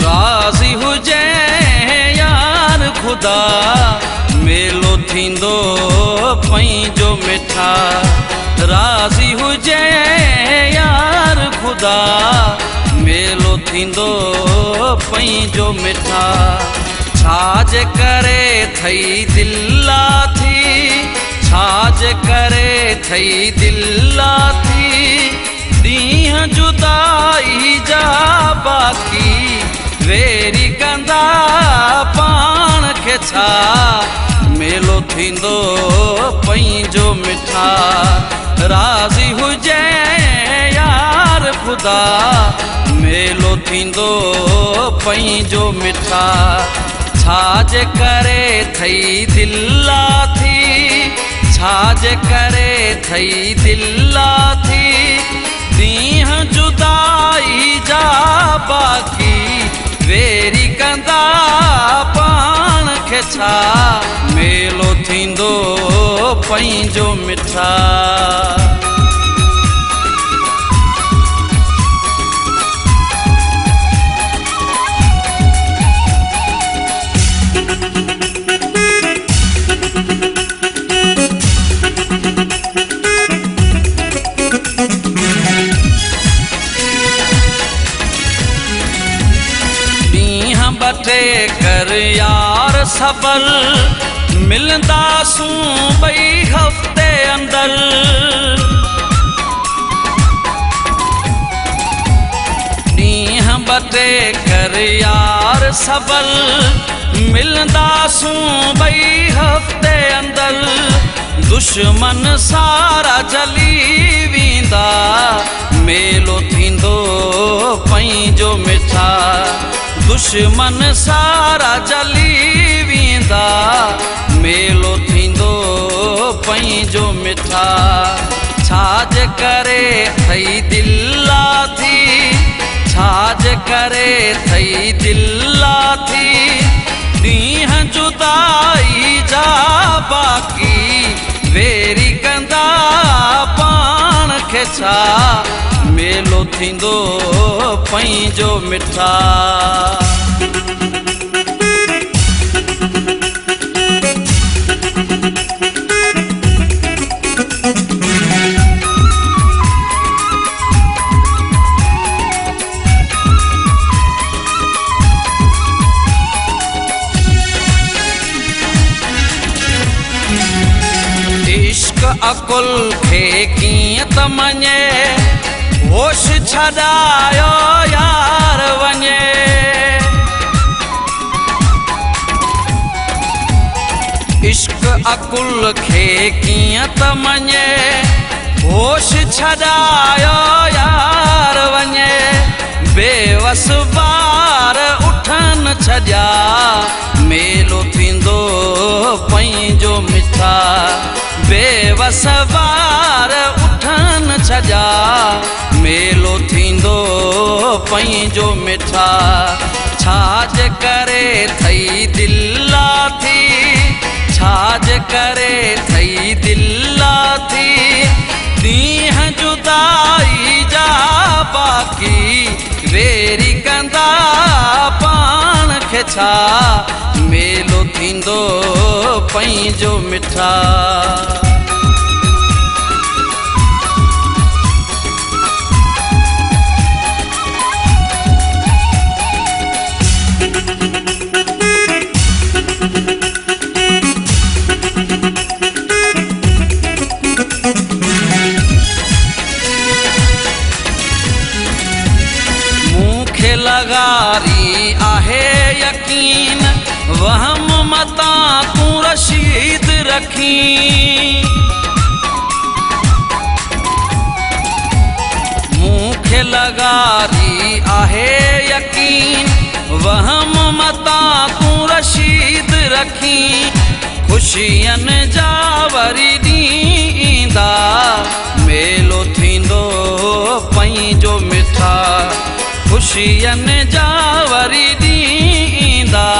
राज़ी हुजे यार खुदा मेलो थींदो पंहिंजो मिठा। राज़ी हुजे यार खुदा मेलो थींदो पंहिंजो मिठा। छाजे करे थई दिला थी, छाजे करे थई दिला थी, ॾींहं जुदाई जा बाक़ी वेरी कंदा पाण खे छा। मेलो थींदो पंहिंजो मिठा। राज़ी हुजे यार खुदा मेलो थींदो पंहिंजो मिठा। छाजे करे थई दिला थी, छाजे करे थई दिला थी, ॾींहं जुदाई जा बाक़ी वेरी कंदा पाण खे छा। मेलो थींदो पंहिंजो मिठा। बटे कर यार सबल मिलंदासूं ॿई हफ़्ते अंदर। ॾींहं बटे कर यार सबल मिलंदासूं ॿई हफ़्ते अंदर। दुश्मन सारा जली वेंदा मेलो थींदो पंहिंजो मिठा। दुश्मन सारा जली वेंदा मेलो थींदो पंहिंजो मिठा। छाजे करे थई दिला थी, छाजे करे थई दिला थी, ॾींहं जुदाई जा बाक़ी वेरी कंदा पाण खे छा। मेलो थींदो पंहिंजो मिठा। इश्क अकुल खे कीअं त मञे, होश छॾायो यार वञे। इश्क अकुल खे कीअं त मञे, होश छॾायो यार वञे। बेवस बार उठन छॾिया मेलो थींदो पंहिंजो मिठा। बेवस बार उठन छॾिया मेलो थींदो पंहिंजो मिठा। छाजे करे थई दिला थी, छाजे करे थई दिला थी, ॾींहं जुदाई जा बाक़ी वेरी कंदा पाण खे छा। मेलो थींदो पंहिंजो मिठा। मूंखे लगारी आहे यकीन, वहम मता तूं रशीद रखी। मूंखे लगारी आहे यकीन, वहम मता तूं रशीद रखी। ख़ुशियन जा वरी ॾींहं ईंदा मेलो ख़ुशियनि जा वरी ॾींहुं ईंदा।